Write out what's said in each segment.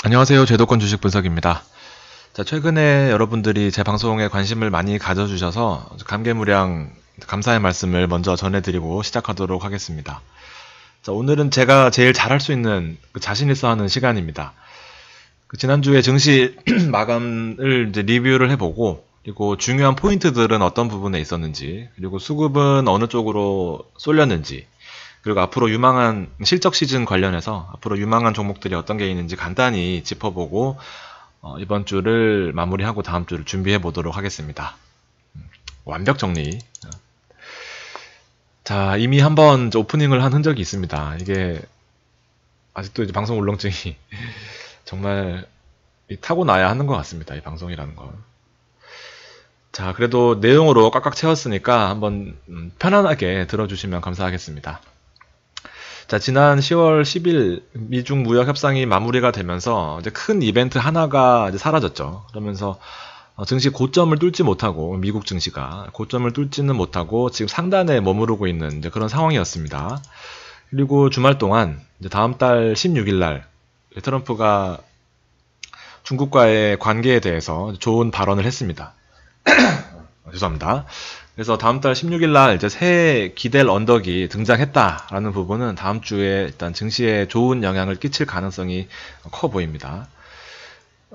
안녕하세요. 제도권 주식 분석입니다. 자, 최근에 여러분들이 제 방송에 관심을 많이 가져주셔서 감개무량 감사의 말씀을 먼저 전해드리고 시작하도록 하겠습니다. 자, 오늘은 제가 제일 잘할 수 있는 자신 있어 하는 시간입니다. 지난주에 증시 마감을 이제 리뷰를 해보고, 그리고 중요한 포인트들은 어떤 부분에 있었는지, 그리고 수급은 어느 쪽으로 쏠렸는지, 그리고 앞으로 유망한 실적 시즌 관련해서 앞으로 유망한 종목들이 어떤 게 있는지 간단히 짚어보고 이번 주를 마무리하고 다음 주를 준비해 보도록 하겠습니다. 완벽 정리. 자, 이미 한번 오프닝을 한 흔적이 있습니다. 이게 아직도 이제 방송 울렁증이 정말 타고나야 하는 것 같습니다. 이 방송이라는 건. 자, 그래도 내용으로 꽉꽉 채웠으니까 한번 편안하게 들어주시면 감사하겠습니다. 자, 지난 10월 10일 미중 무역 협상이 마무리가 되면서 이제 큰 이벤트 하나가 이제 사라졌죠. 그러면서 증시 고점을 뚫지 못하고, 미국 증시가 고점을 뚫지는 못하고 지금 상단에 머무르고 있는 이제 그런 상황이었습니다. 그리고 주말 동안 이제 다음 달 16일 날 트럼프가 중국과의 관계에 대해서 좋은 발언을 했습니다. 죄송합니다. 그래서 다음 달 16일 날 이제 새 기댈 언덕이 등장했다라는 부분은 다음 주에 일단 증시에 좋은 영향을 끼칠 가능성이 커 보입니다.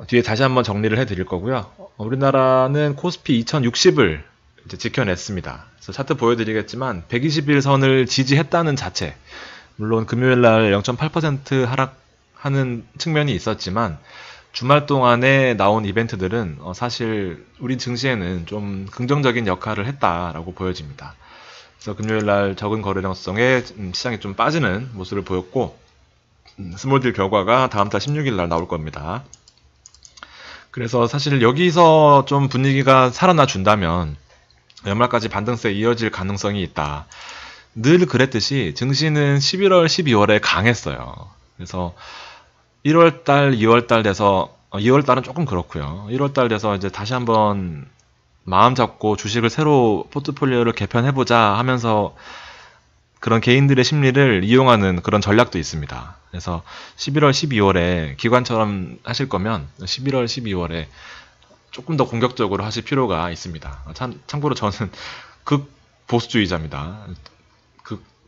뒤에 다시 한번 정리를 해드릴 거고요. 우리나라는 코스피 2060을 이제 지켜냈습니다. 그래서 차트 보여드리겠지만 120일 선을 지지했다는 자체, 물론 금요일 날 0.8% 하락하는 측면이 있었지만 주말 동안에 나온 이벤트들은 사실 우리 증시에는 좀 긍정적인 역할을 했다라고 보여집니다. 그래서 금요일 날 적은 거래량성에 시장이 좀 빠지는 모습을 보였고, 스몰딜 결과가 다음 달 16일 날 나올 겁니다. 그래서 사실 여기서 좀 분위기가 살아나 준다면 연말까지 반등세 이어질 가능성이 있다. 늘 그랬듯이 증시는 11월, 12월에 강했어요. 그래서 1월달, 2월달 돼서 2월달은 조금 그렇고요. 1월달 돼서 이제 다시 한번 마음 잡고 주식을 새로 포트폴리오를 개편해보자 하면서 그런 개인들의 심리를 이용하는 그런 전략도 있습니다. 그래서 11월, 12월에 기관처럼 하실 거면 11월, 12월에 조금 더 공격적으로 하실 필요가 있습니다. 참고로 저는 극 보수주의자입니다.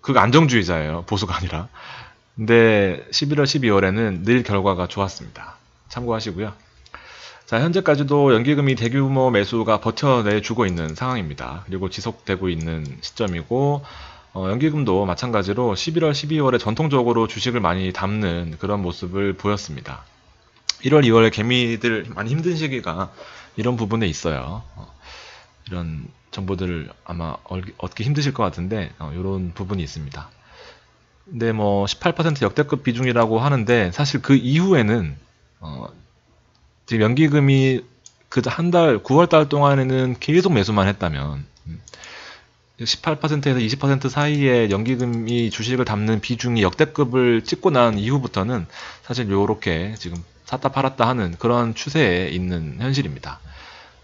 극 안정주의자예요. 보수가 아니라. 근데 11월, 12월에는 늘 결과가 좋았습니다. 참고하시고요. 자, 현재까지도 연기금이 대규모 매수가 버텨내주고 있는 상황입니다. 그리고 지속되고 있는 시점이고, 연기금도 마찬가지로 11월, 12월에 전통적으로 주식을 많이 담는 그런 모습을 보였습니다. 1월, 2월에 개미들 많이 힘든 시기가 이런 부분에 있어요. 이런 정보들을 아마 얻기 힘드실 것 같은데, 이런 부분이 있습니다. 근데 뭐 18% 역대급 비중이라고 하는데 사실 그 이후에는 지금 연기금이 그 한 달 9월 달 동안에는 계속 매수만 했다면 18%에서 20% 사이에 연기금이 주식을 담는 비중이 역대급을 찍고 난 이후부터는 사실 요렇게 지금 샀다 팔았다 하는 그런 추세에 있는 현실입니다.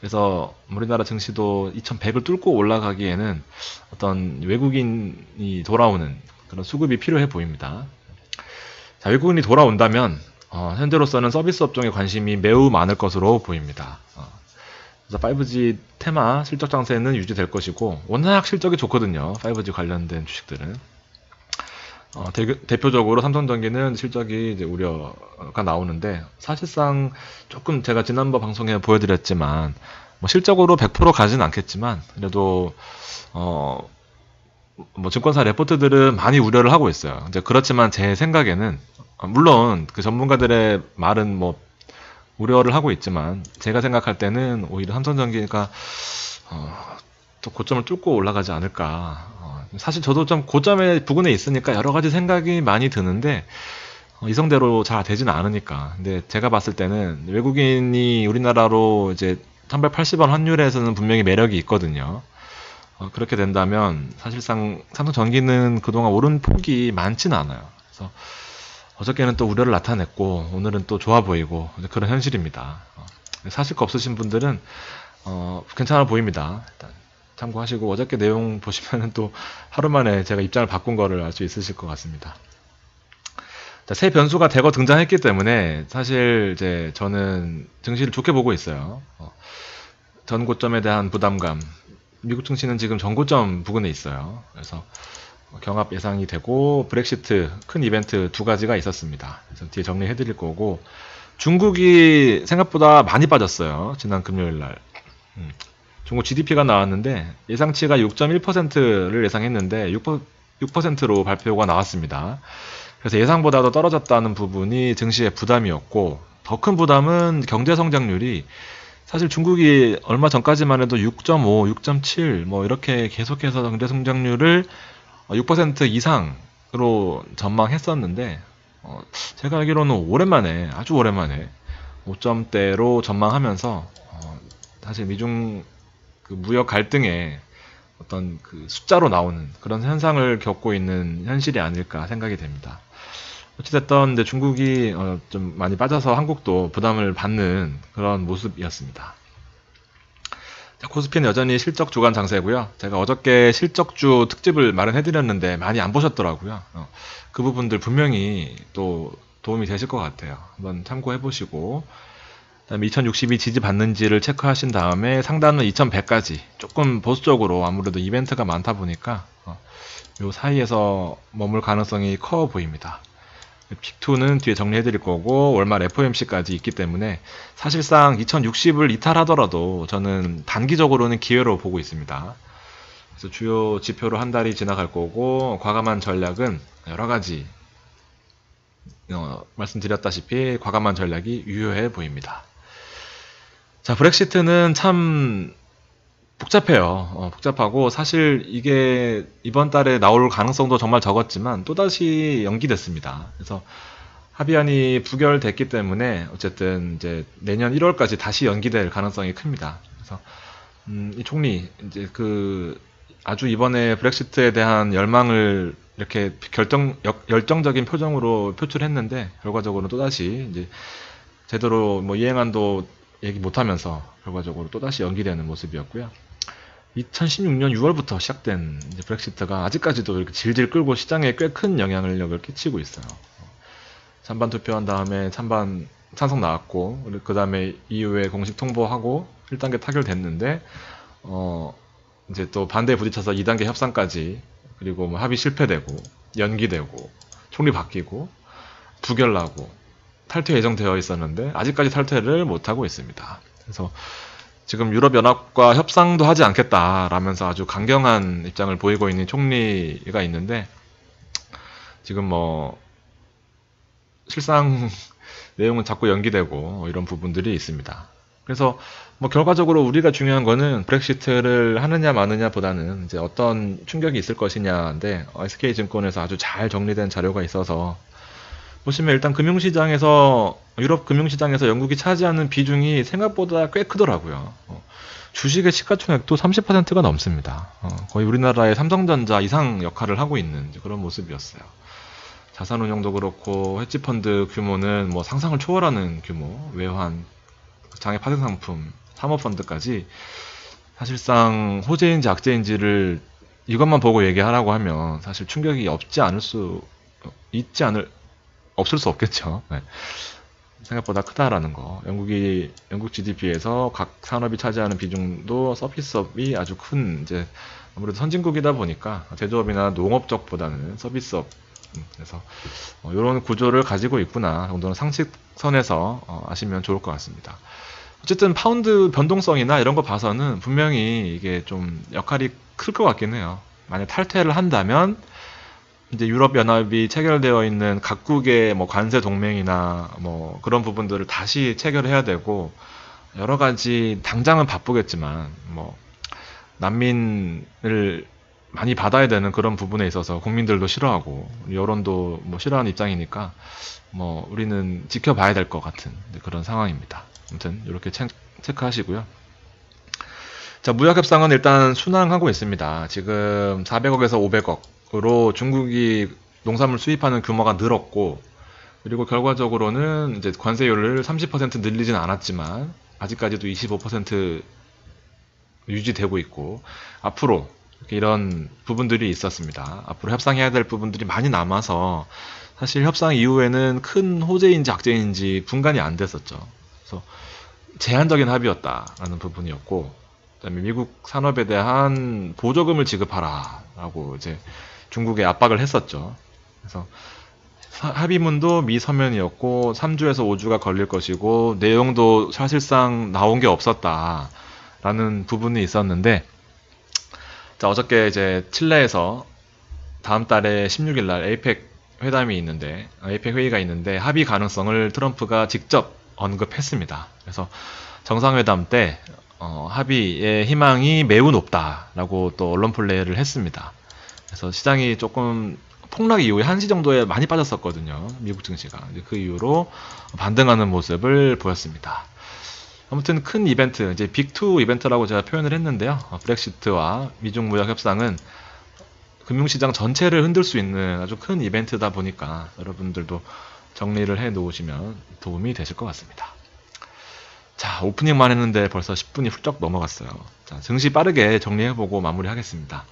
그래서 우리나라 증시도 2100을 뚫고 올라가기에는 어떤 외국인이 돌아오는 그런 수급이 필요해 보입니다. 자, 외국인이 돌아온다면 현재로서는 서비스 업종에 관심이 매우 많을 것으로 보입니다. 그래서 5G 테마 실적 장세는 유지될 것이고 워낙 실적이 좋거든요. 5G 관련된 주식들은. 대표적으로 삼성전기는 실적이 이제 우려가 나오는데 사실상 조금 제가 지난번 방송에 보여드렸지만 뭐 실적으로 100% 가진 않겠지만 그래도 뭐 증권사 레포트들은 많이 우려를 하고 있어요. 이제 그렇지만 제 생각에는 물론 그 전문가들의 말은 뭐 우려를 하고 있지만 제가 생각할 때는 오히려 삼성전기가 또 고점을 뚫고 올라가지 않을까. 사실 저도 좀 고점의 부근에 있으니까 여러 가지 생각이 많이 드는데 이성대로 잘 되지는 않으니까. 근데 제가 봤을 때는 외국인이 우리나라로 이제 380원 환율에서는 분명히 매력이 있거든요. 그렇게 된다면 사실상 삼성전기는 그동안 오른 폭이 많지는 않아요. 그래서 어저께는 또 우려를 나타냈고 오늘은 또 좋아 보이고 그런 현실입니다. 사실 거 없으신 분들은 괜찮아 보입니다. 일단 참고하시고 어저께 내용 보시면은 또 하루 만에 제가 입장을 바꾼 거를 알 수 있으실 것 같습니다. 자, 새 변수가 대거 등장했기 때문에 사실 이제 저는 증시를 좋게 보고 있어요. 전 고점에 대한 부담감. 미국 증시는 지금 전고점 부근에 있어요. 그래서 경합 예상이 되고 브렉시트 큰 이벤트 두 가지가 있었습니다. 그래서 뒤에 정리해 드릴 거고, 중국이 생각보다 많이 빠졌어요. 지난 금요일 날. 중국 GDP가 나왔는데 예상치가 6.1%를 예상했는데 6%로 발표가 나왔습니다. 그래서 예상보다도 떨어졌다는 부분이 증시의 부담이었고, 더 큰 부담은 경제 성장률이 사실 중국이 얼마 전까지만 해도 6.5, 6.7 뭐 이렇게 계속해서 경제 성장률을 6% 이상으로 전망했었는데, 제가 알기로는 오랜만에, 아주 오랜만에 5점대로 전망하면서 사실 미중 그 무역 갈등의 어떤 그 숫자로 나오는 그런 현상을 겪고 있는 현실이 아닐까 생각이 됩니다. 어찌됐든 이제 중국이 좀 많이 빠져서 한국도 부담을 받는 그런 모습이었습니다. 자, 코스피는 여전히 실적 주간 장세고요. 제가 어저께 실적주 특집을 마련해드렸는데 많이 안 보셨더라고요. 그 부분들 분명히 또 도움이 되실 것 같아요. 한번 참고해보시고, 그다음에 2062 지지 받는지를 체크하신 다음에 상단은 2100까지 조금 보수적으로, 아무래도 이벤트가 많다 보니까 요 사이에서 머물 가능성이 커 보입니다. 픽2는 뒤에 정리해드릴 거고, 월말 FOMC까지 있기 때문에 사실상 2060을 이탈하더라도 저는 단기적으로는 기회로 보고 있습니다. 그래서 주요 지표로 한 달이 지나갈 거고, 과감한 전략은 여러가지 말씀드렸다시피 과감한 전략이 유효해 보입니다. 자, 브렉시트는 참 복잡해요. 복잡하고, 사실 이게 이번 달에 나올 가능성도 정말 적었지만 또다시 연기됐습니다. 그래서 합의안이 부결됐기 때문에 어쨌든 이제 내년 1월까지 다시 연기될 가능성이 큽니다. 그래서 이 총리 이제 그 아주 이번에 브렉시트에 대한 열망을 이렇게 열정적인 표정으로 표출했는데, 결과적으로 또다시 이제 제대로 뭐 이행안도 얘기 못하면서 결과적으로 또다시 연기되는 모습이었고요. 2016년 6월부터 시작된 이제 브렉시트가 아직까지도 이렇게 질질 끌고 시장에 꽤 큰 영향력을 끼치고 있어요. 찬반 투표한 다음에 찬반 찬성 나왔고, 그 다음에 이후에 공식 통보하고 1단계 타결됐는데, 이제 또 반대에 부딪혀서 2단계 협상까지, 그리고 뭐 합의 실패되고, 연기되고, 총리 바뀌고, 부결나고, 탈퇴 예정되어 있었는데 아직까지 탈퇴를 못하고 있습니다. 그래서 지금 유럽연합과 협상도 하지 않겠다라면서 아주 강경한 입장을 보이고 있는 총리가 있는데, 지금 뭐 실상 내용은 자꾸 연기되고 이런 부분들이 있습니다. 그래서 뭐 결과적으로 우리가 중요한 거는 브렉시트를 하느냐 마느냐 보다는 이제 어떤 충격이 있을 것이냐인데, SK증권에서 아주 잘 정리된 자료가 있어서 보시면, 일단 금융시장에서, 유럽 금융시장에서 영국이 차지하는 비중이 생각보다 꽤 크더라고요. 주식의 시가총액도 30%가 넘습니다. 거의 우리나라의 삼성전자 이상 역할을 하고 있는 그런 모습이었어요. 자산운용도 그렇고 헤지펀드 규모는 뭐 상상을 초월하는 규모, 외환, 장외 파생상품, 사모펀드까지 사실상 호재인지 악재인지를 이것만 보고 얘기하라고 하면 사실 충격이 없을 수 없겠죠. 네. 생각보다 크다라는 거. 영국 GDP에서 각 산업이 차지하는 비중도 서비스업이 아주 큰, 이제 아무래도 선진국이다 보니까 제조업이나 농업 쪽보다는 서비스업. 그래서 이런 구조를 가지고 있구나 정도는 상식선에서 아시면 좋을 것 같습니다. 어쨌든 파운드 변동성이나 이런 거 봐서는 분명히 이게 좀 역할이 클 것 같긴 해요. 만약 탈퇴를 한다면 이제 유럽연합이 체결되어 있는 각국의 뭐 관세 동맹이나 뭐 그런 부분들을 다시 체결해야 되고, 여러 가지 당장은 바쁘겠지만 뭐 난민을 많이 받아야 되는 그런 부분에 있어서 국민들도 싫어하고 여론도 뭐 싫어하는 입장이니까 뭐 우리는 지켜봐야 될 것 같은 그런 상황입니다. 아무튼 이렇게 체크하시고요. 자, 무역협상은 일단 순항하고 있습니다. 지금 400억에서 500억으로 중국이 농산물 수입하는 규모가 늘었고, 그리고 결과적으로는 이제 관세율을 30% 늘리진 않았지만 아직까지도 25% 유지되고 있고, 앞으로 이런 부분들이 있었습니다. 앞으로 협상해야 될 부분들이 많이 남아서 사실 협상 이후에는 큰 호재인지 악재인지 분간이 안 됐었죠. 그래서 제한적인 합의였다라는 부분이었고, 그다음에 미국 산업에 대한 보조금을 지급하라라고 이제 중국에 압박을 했었죠. 그래서 합의문도 미서면이었고 3주에서 5주가 걸릴 것이고 내용도 사실상 나온 게 없었다라는 부분이 있었는데, 자, 어저께 이제 칠레에서 다음 달에 16일 날 에이펙 회담이 있는데, 에이펙 회의가 있는데 합의 가능성을 트럼프가 직접 언급했습니다. 그래서 정상회담 때 합의의 희망이 매우 높다라고 또 언론 플레이를 했습니다. 그래서 시장이 조금 폭락 이후에 1시 정도에 많이 빠졌었거든요. 미국 증시가. 그 이후로 반등하는 모습을 보였습니다. 아무튼 큰 이벤트, 이제 빅2 이벤트라고 제가 표현을 했는데요. 브렉시트와 미중 무역 협상은 금융시장 전체를 흔들 수 있는 아주 큰 이벤트다 보니까 여러분들도 정리를 해 놓으시면 도움이 되실 것 같습니다. 자, 오프닝만 했는데 벌써 10분이 훌쩍 넘어갔어요. 자, 증시 빠르게 정리해보고 마무리하겠습니다.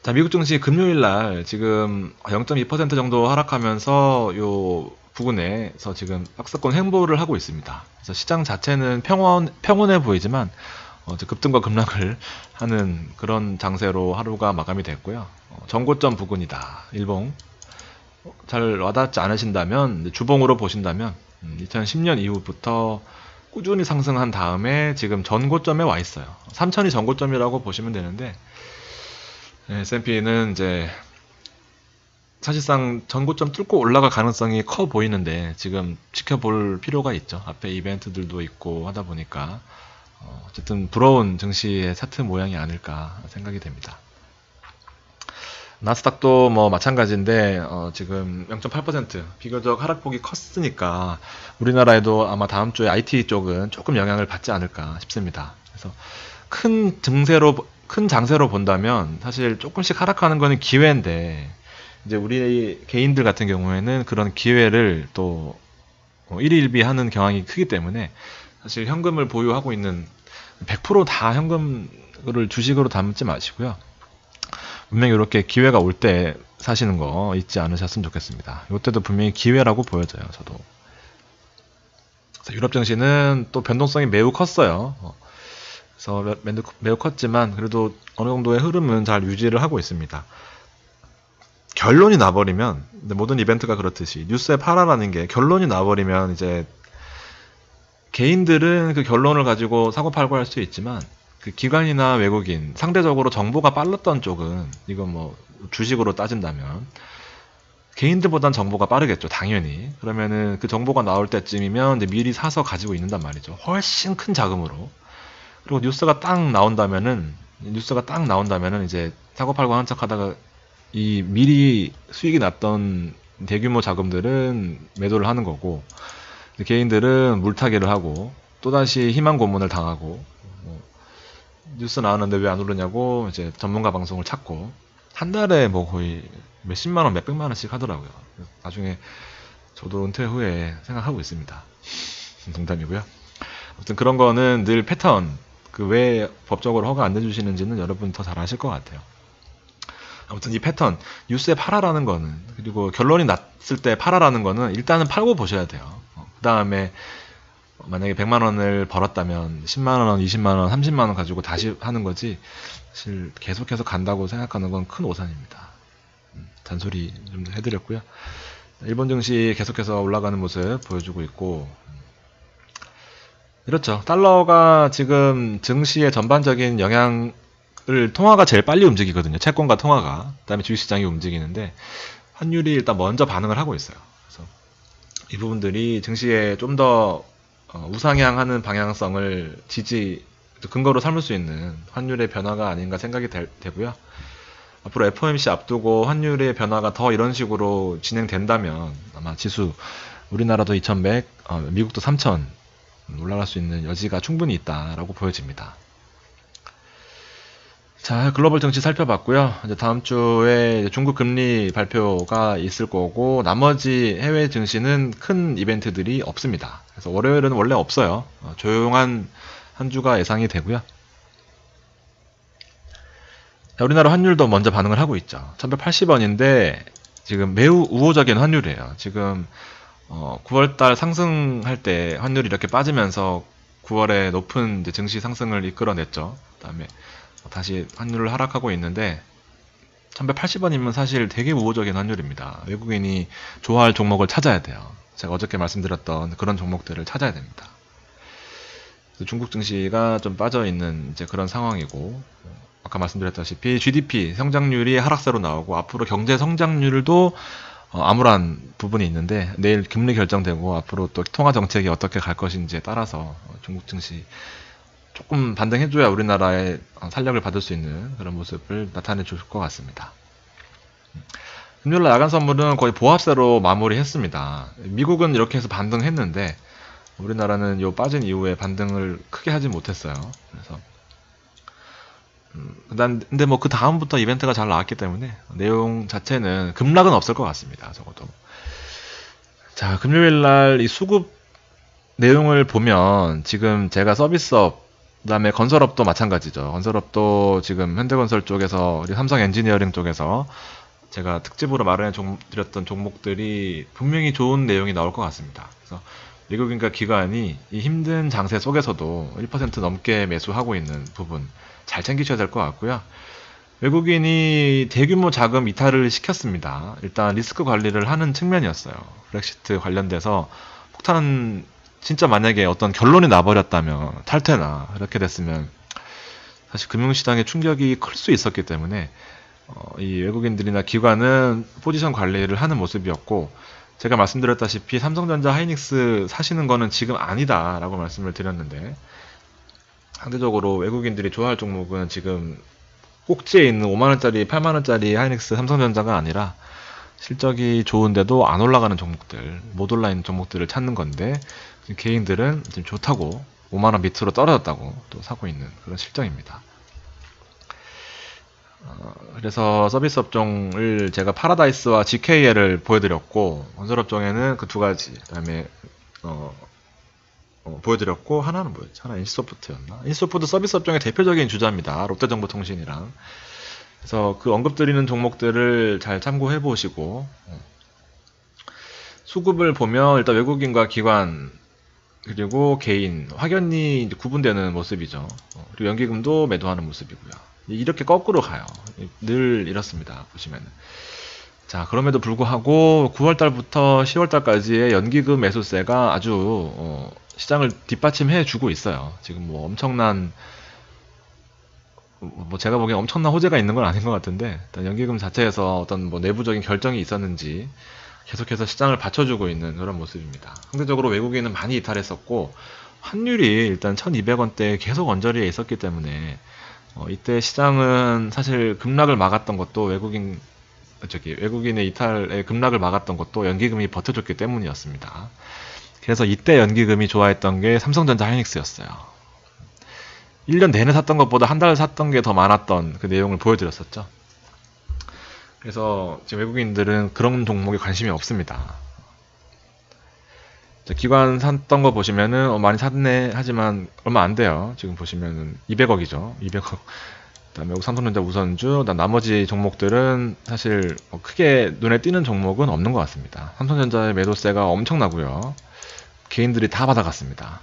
자, 미국 증시 금요일날 지금 0.2% 정도 하락하면서 요 부근에서 지금 박스권 횡보를 하고 있습니다. 그래서 시장 자체는 평온해 보이지만 급등과 급락을 하는 그런 장세로 하루가 마감이 됐고요. 전고점 부근이다. 일봉 잘 와닿지 않으신다면, 주봉으로 보신다면 2010년 이후부터 꾸준히 상승한 다음에 지금 전고점에 와 있어요. 3000이 전고점이라고 보시면 되는데, S&P는 이제 사실상 전고점 뚫고 올라갈 가능성이 커 보이는데 지금 지켜볼 필요가 있죠. 앞에 이벤트들도 있고 하다 보니까 어쨌든 부러운 증시의 차트 모양이 아닐까 생각이 됩니다. 나스닥도 뭐 마찬가지인데 지금 0.8% 비교적 하락폭이 컸으니까 우리나라에도 아마 다음 주에 IT 쪽은 조금 영향을 받지 않을까 싶습니다. 그래서 큰 장세로 본다면 사실 조금씩 하락하는 거는 기회인데, 이제 우리 개인들 같은 경우에는 그런 기회를 또 일희일비하는 경향이 크기 때문에 사실 현금을 보유하고 있는 100% 다 현금을 주식으로 담지 마시고요. 분명히 이렇게 기회가 올 때 사시는 거 잊지 않으셨으면 좋겠습니다. 이때도 분명히 기회라고 보여져요. 저도. 유럽 증시는 또 변동성이 매우 컸어요. 그래서 매우 컸지만 그래도 어느 정도의 흐름은 잘 유지를 하고 있습니다. 결론이 나버리면, 모든 이벤트가 그렇듯이 뉴스에 팔아라는 게 결론이 나버리면 이제 개인들은 그 결론을 가지고 사고팔고 할 수 있지만 그 기관이나 외국인, 상대적으로 정보가 빨랐던 쪽은, 이건 뭐 주식으로 따진다면 개인들보단 정보가 빠르겠죠, 당연히. 그러면은 그 정보가 나올 때쯤이면 이제 미리 사서 가지고 있는단 말이죠. 훨씬 큰 자금으로. 그리고 뉴스가 딱 나온다면은 이제 사고팔고 하는 척 하다가 이 미리 수익이 났던 대규모 자금들은 매도를 하는 거고, 개인들은 물타기를 하고 또다시 희망 고문을 당하고, 뉴스 나왔는데 왜 안 오르냐고 이제 전문가 방송을 찾고, 한 달에 뭐 거의 몇십만 원, 몇백만 원씩 하더라고요. 나중에 저도 은퇴 후에 생각하고 있습니다. 농담이고요. 아무튼 그런 거는 늘 패턴, 그 왜 법적으로 허가 안 내주시는지는 여러분 더 잘 아실 것 같아요. 아무튼 이 패턴, 뉴스에 팔아라는 거는, 그리고 결론이 났을 때 팔아라는 거는 일단은 팔고 보셔야 돼요. 그 다음에 만약에 100만 원을 벌었다면 10만 원, 20만 원, 30만 원 가지고 다시 하는 거지, 사실 계속해서 간다고 생각하는 건 큰 오산입니다. 잔소리 좀 해드렸고요. 일본 증시 계속해서 올라가는 모습 보여주고 있고, 그렇죠. 달러가 지금 증시의 전반적인 영향을, 통화가 제일 빨리 움직이거든요. 채권과 통화가. 그 다음에 주식시장이 움직이는데 환율이 일단 먼저 반응을 하고 있어요. 그래서 이 부분들이 증시에 좀 더 우상향하는 방향성을 근거로 삼을 수 있는 환율의 변화가 아닌가 생각이 되고요. 앞으로 FOMC 앞두고 환율의 변화가 더 이런 식으로 진행된다면 아마 지수, 우리나라도 2100, 미국도 3000 올라갈 수 있는 여지가 충분히 있다라고 보여집니다. 자, 글로벌 정치 살펴봤고요. 이제 다음 주에 중국 금리 발표가 있을 거고, 나머지 해외 증시는 큰 이벤트들이 없습니다. 그래서 월요일은 원래 없어요. 조용한 한 주가 예상이 되고요. 우리나라 환율도 먼저 반응을 하고 있죠. 1180원인데 지금 매우 우호적인 환율이에요. 지금 9월달 상승할 때 환율이 이렇게 빠지면서 9월에 높은 이제 증시 상승을 이끌어냈죠. 그다음에 다시 환율을 하락하고 있는데 1180원이면 사실 되게 우호적인 환율입니다. 외국인이 좋아할 종목을 찾아야 돼요. 제가 어저께 말씀드렸던 그런 종목들을 찾아야 됩니다. 중국 증시가 좀 빠져있는 이제 그런 상황이고, 아까 말씀드렸다시피 GDP 성장률이 하락세로 나오고 앞으로 경제 성장률도 암울한 부분이 있는데 내일 금리 결정되고 앞으로 또 통화 정책이 어떻게 갈 것인지에 따라서 중국 증시 조금 반등해줘야 우리나라의 탄력을 받을 수 있는 그런 모습을 나타내 줄 것 같습니다. 금요일날 야간 선물은 거의 보합세로 마무리했습니다. 미국은 이렇게 해서 반등했는데 우리나라는 요 빠진 이후에 반등을 크게 하지 못했어요. 그래서 근데 뭐 그 다음부터 이벤트가 잘 나왔기 때문에 내용 자체는 급락은 없을 것 같습니다. 적어도. 자, 금요일날 이 수급 내용을 보면 지금 제가 서비스업 그다음에 건설업도 마찬가지죠. 건설업도 지금 현대건설 쪽에서 우리 삼성 엔지니어링 쪽에서 제가 특집으로 마련해 드렸던 종목들이 분명히 좋은 내용이 나올 것 같습니다. 그래서 외국인과 기관이 이 힘든 장세 속에서도 1% 넘게 매수하고 있는 부분 잘 챙기셔야 될 것 같고요. 외국인이 대규모 자금 이탈을 시켰습니다. 일단 리스크 관리를 하는 측면이었어요. 브렉시트 관련돼서 폭탄 진짜 만약에 어떤 결론이 나버렸다면 탈퇴나 이렇게 됐으면 사실 금융시장에 충격이 클 수 있었기 때문에 이 외국인들이나 기관은 포지션 관리를 하는 모습이었고, 제가 말씀드렸다시피 삼성전자 하이닉스 사시는 거는 지금 아니다 라고 말씀을 드렸는데, 상대적으로 외국인들이 좋아할 종목은 지금 꼭지에 있는 5만원짜리 8만원짜리 하이닉스 삼성전자가 아니라 실적이 좋은데도 안 올라가는 종목들, 못 올라 있는 종목들을 찾는 건데, 개인들은 지금 좋다고 5만원 밑으로 떨어졌다고 또 사고 있는 그런 실정입니다. 그래서 서비스 업종을 제가 파라다이스와 GKL을 보여드렸고, 건설 업종에는 그 두 가지, 그 다음에 보여드렸고, 하나는 뭐였지? 하나 인시소프트였나? 인시소프트 서비스 업종의 대표적인 주자입니다. 롯데정보통신이랑. 그래서 그 언급드리는 종목들을 잘 참고해 보시고, 수급을 보면 일단 외국인과 기관 그리고 개인 확연히 이제 구분되는 모습이죠. 그리고 연기금도 매도하는 모습이고요. 이렇게 거꾸로 가요. 늘 이렇습니다. 보시면은. 자, 그럼에도 불구하고 9월달부터 10월달까지의 연기금 매수세가 아주 시장을 뒷받침해 주고 있어요. 지금 뭐 엄청난, 뭐 제가 보기엔 엄청난 호재가 있는 건 아닌 것 같은데, 일단 연기금 자체에서 어떤 뭐 내부적인 결정이 있었는지 계속해서 시장을 받쳐주고 있는 그런 모습입니다. 상대적으로 외국인은 많이 이탈했었고, 환율이 일단 1200원대에 계속 언저리에 있었기 때문에 이때 시장은 사실 급락을 막았던 것도 외국인의 이탈의 급락을 막았던 것도 연기금이 버텨줬기 때문이었습니다. 그래서 이때 연기금이 좋아했던 게 삼성전자 하이닉스였어요. 1년 내내 샀던 것보다 한 달 샀던 게 더 많았던 그 내용을 보여드렸었죠. 그래서 지금 외국인들은 그런 종목에 관심이 없습니다. 기관 샀던 거 보시면은 많이 샀네 하지만 얼마 안 돼요. 지금 보시면은 200억이죠. 200억. 그다음에 삼성전자 우선주, 나머지 종목들은 사실 크게 눈에 띄는 종목은 없는 것 같습니다. 삼성전자의 매도세가 엄청나고요. 개인들이 다 받아갔습니다.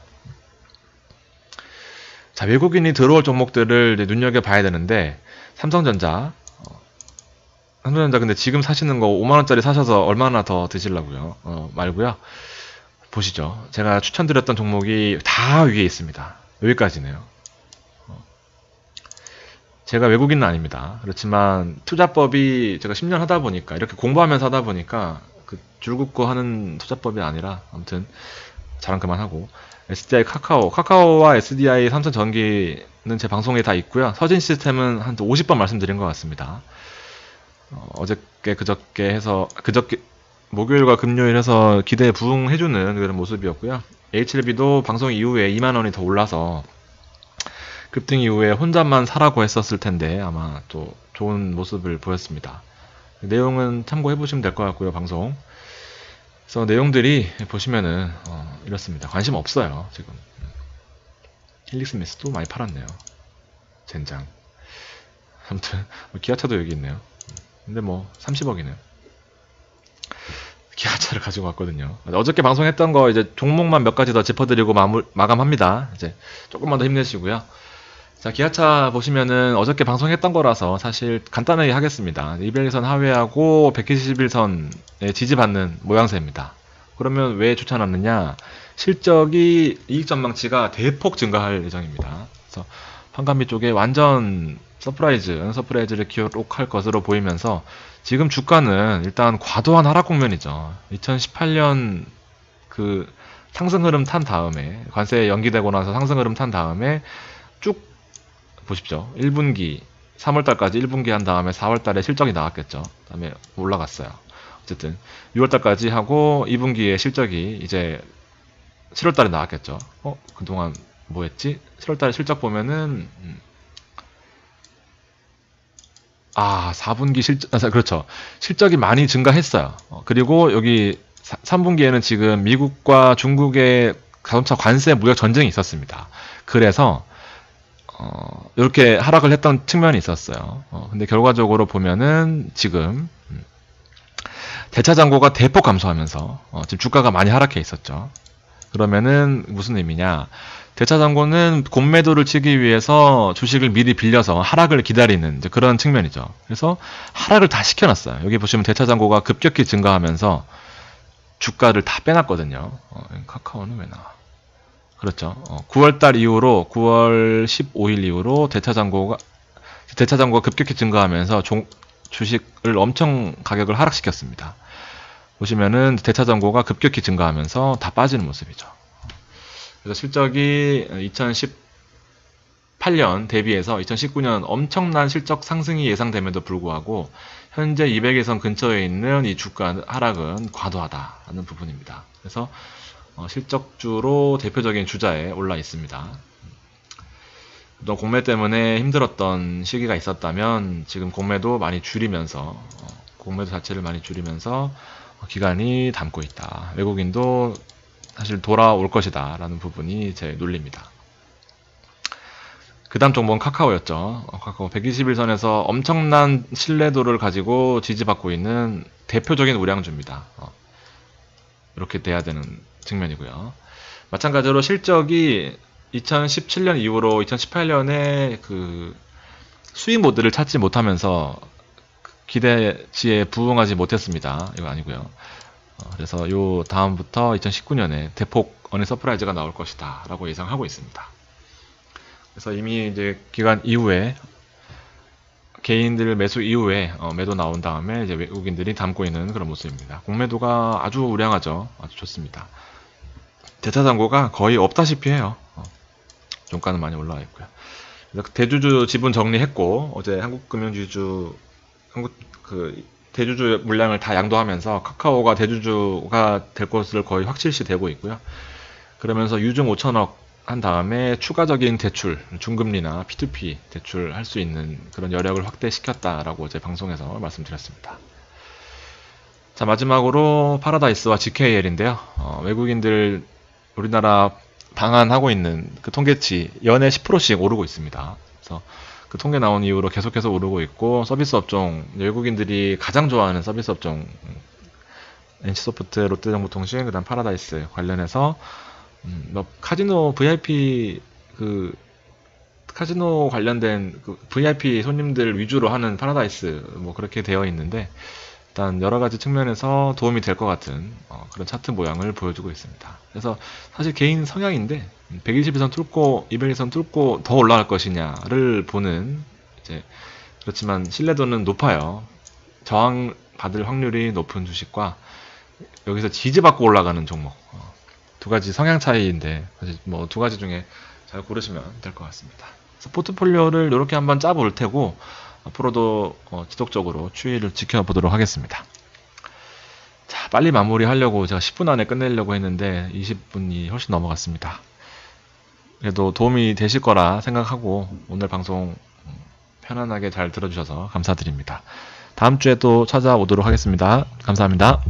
자, 외국인이 들어올 종목들을 이제 눈여겨봐야 되는데, 삼성전자 근데 지금 사시는 거 5만원짜리 사셔서 얼마나 더 드시려고요? 말고요. 보시죠. 제가 추천드렸던 종목이 다 위에 있습니다. 여기까지네요. 제가 외국인은 아닙니다. 그렇지만 투자법이 제가 10년 하다 보니까, 이렇게 공부하면서 하다 보니까 그 줄긋고 하는 투자법이 아니라, 아무튼 자랑 그만하고, SDI 카카오와 SDI 삼성전기는 제 방송에 다 있고요. 서진 시스템은 한 50번 말씀드린 것 같습니다. 그저께 목요일과 금요일 해서 기대에 부응해주는 그런 모습이었고요. HLB도 방송 이후에 2만원이 더 올라서 급등 이후에 혼자만 사라고 했었을 텐데 아마 또 좋은 모습을 보였습니다. 내용은 참고해보시면 될 것 같고요, 방송. 그래서 내용들이 보시면은 이렇습니다. 관심 없어요, 지금. 힐릭스미스도 많이 팔았네요. 젠장. 아무튼 기아차도 여기 있네요. 근데 뭐 30억이네요. 기아차를 가지고 왔거든요. 어저께 방송했던 거 이제 종목만 몇 가지 더 짚어드리고 마감합니다. 이제 조금만 더 힘내시고요. 자, 기아차 보시면은 어저께 방송했던 거라서 사실 간단하게 하겠습니다. 200일선 하회하고 121선에 지지받는 모양새입니다. 그러면 왜 추천하느냐? 실적이 이익 전망치가 대폭 증가할 예정입니다. 그래서 판관비 쪽에 완전 서프라이즈를 기록할 것으로 보이면서 지금 주가는 일단 과도한 하락 국면이죠. 2018년 그 상승 흐름 탄 다음에 관세 연기되고 나서 상승 흐름 탄 다음에 쭉 보십시오. 1분기 3월달까지 1분기 한 다음에 4월달에 실적이 나왔겠죠. 그 다음에 올라갔어요. 어쨌든 6월달까지 하고 2분기에 실적이 이제 7월달에 나왔겠죠. 그동안 뭐 했지? 7월달에 실적 보면은 4분기 그렇죠. 실적이 많이 증가했어요. 그리고 여기 3분기에는 지금 미국과 중국의 자동차 관세 무역 전쟁이 있었습니다. 그래서 이렇게 하락을 했던 측면이 있었어요. 근데 결과적으로 보면은 지금 대차 잔고가 대폭 감소하면서 지금 주가가 많이 하락해 있었죠. 그러면은 무슨 의미냐? 대차 잔고는 공매도를 치기 위해서 주식을 미리 빌려서 하락을 기다리는 이제 그런 측면이죠. 그래서 하락을 다 시켜놨어요. 여기 보시면 대차 잔고가 급격히 증가하면서 주가를 다 빼놨거든요. 카카오는 왜 나와? 그렇죠. 9월달 이후로 9월 15일 이후로 대차 잔고가 급격히 증가하면서 주식을 엄청 가격을 하락시켰습니다. 보시면은 대차 잔고가 급격히 증가하면서 다 빠지는 모습이죠. 그래서 실적이 2018년 대비해서 2019년 엄청난 실적 상승이 예상됨에도 불구하고 현재 200일선 근처에 있는 이 주가 하락은 과도하다는 부분입니다. 그래서 실적주로 대표적인 주자에 올라 있습니다. 또 공매 때문에 힘들었던 시기가 있었다면 지금 공매도 많이 줄이면서 공매도 자체를 많이 줄이면서 기간이 담고 있다. 외국인도 사실 돌아올 것이다 라는 부분이 제 논리입니다. 그 다음 종목은 카카오였죠. 카카오 121선에서 엄청난 신뢰도를 가지고 지지받고 있는 대표적인 우량주입니다. 이렇게 돼야 되는 측면이고요. 마찬가지로 실적이 2017년 이후로 2018년에 그 수익 모드를 찾지 못하면서 기대치에 부응하지 못했습니다. 이거 아니고요. 그래서 요 다음부터 2019년에 대폭 어닝 서프라이즈가 나올 것이다 라고 예상하고 있습니다. 그래서 이미 이제 기간 이후에 개인들 매수 이후에 매도 나온 다음에 이제 외국인들이 담고 있는 그런 모습입니다. 공매도가 아주 우량하죠. 아주 좋습니다. 대차 잔고가 거의 없다시피 해요. 종가는 많이 올라와 있고요. 그래서 대주주 지분 정리했고 어제 대주주 물량을 다 양도하면서 카카오가 대주주가 될 것을 거의 확실시 되고 있고요. 그러면서 유증 5천억 한 다음에 추가적인 대출, 중금리나 P2P 대출 할 수 있는 그런 여력을 확대시켰다라고 어제 방송에서 말씀드렸습니다. 자, 마지막으로 파라다이스와 GKL인데요. 외국인들 우리나라 방한하고 있는 그 통계치 연에 10%씩 오르고 있습니다. 그래서 그 통계 나온 이후로 계속해서 오르고 있고 서비스 업종, 외국인들이 가장 좋아하는 서비스 업종 NC소프트, 롯데정보통신, 그 다음 파라다이스 관련해서 카지노 VIP 카지노 관련된 VIP 손님들 위주로 하는 파라다이스 뭐 그렇게 되어 있는데 일단 여러 가지 측면에서 도움이 될 것 같은 그런 차트 모양을 보여주고 있습니다. 그래서 사실 개인 성향인데 121선 뚫고 200일선 뚫고 더 올라갈 것이냐를 보는 이제 그렇지만 신뢰도는 높아요. 저항 받을 확률이 높은 주식과 여기서 지지받고 올라가는 종목 두 가지 성향 차이인데 사실 뭐 두 가지 중에 잘 고르시면 될 것 같습니다. 그래서 포트폴리오를 이렇게 한번 짜볼 테고 앞으로도 지속적으로 추이를 지켜보도록 하겠습니다. 자, 빨리 마무리하려고 제가 10분 안에 끝내려고 했는데 20분이 훨씬 넘어갔습니다. 그래도 도움이 되실 거라 생각하고 오늘 방송 편안하게 잘 들어주셔서 감사드립니다. 다음 주에 또 찾아오도록 하겠습니다. 감사합니다.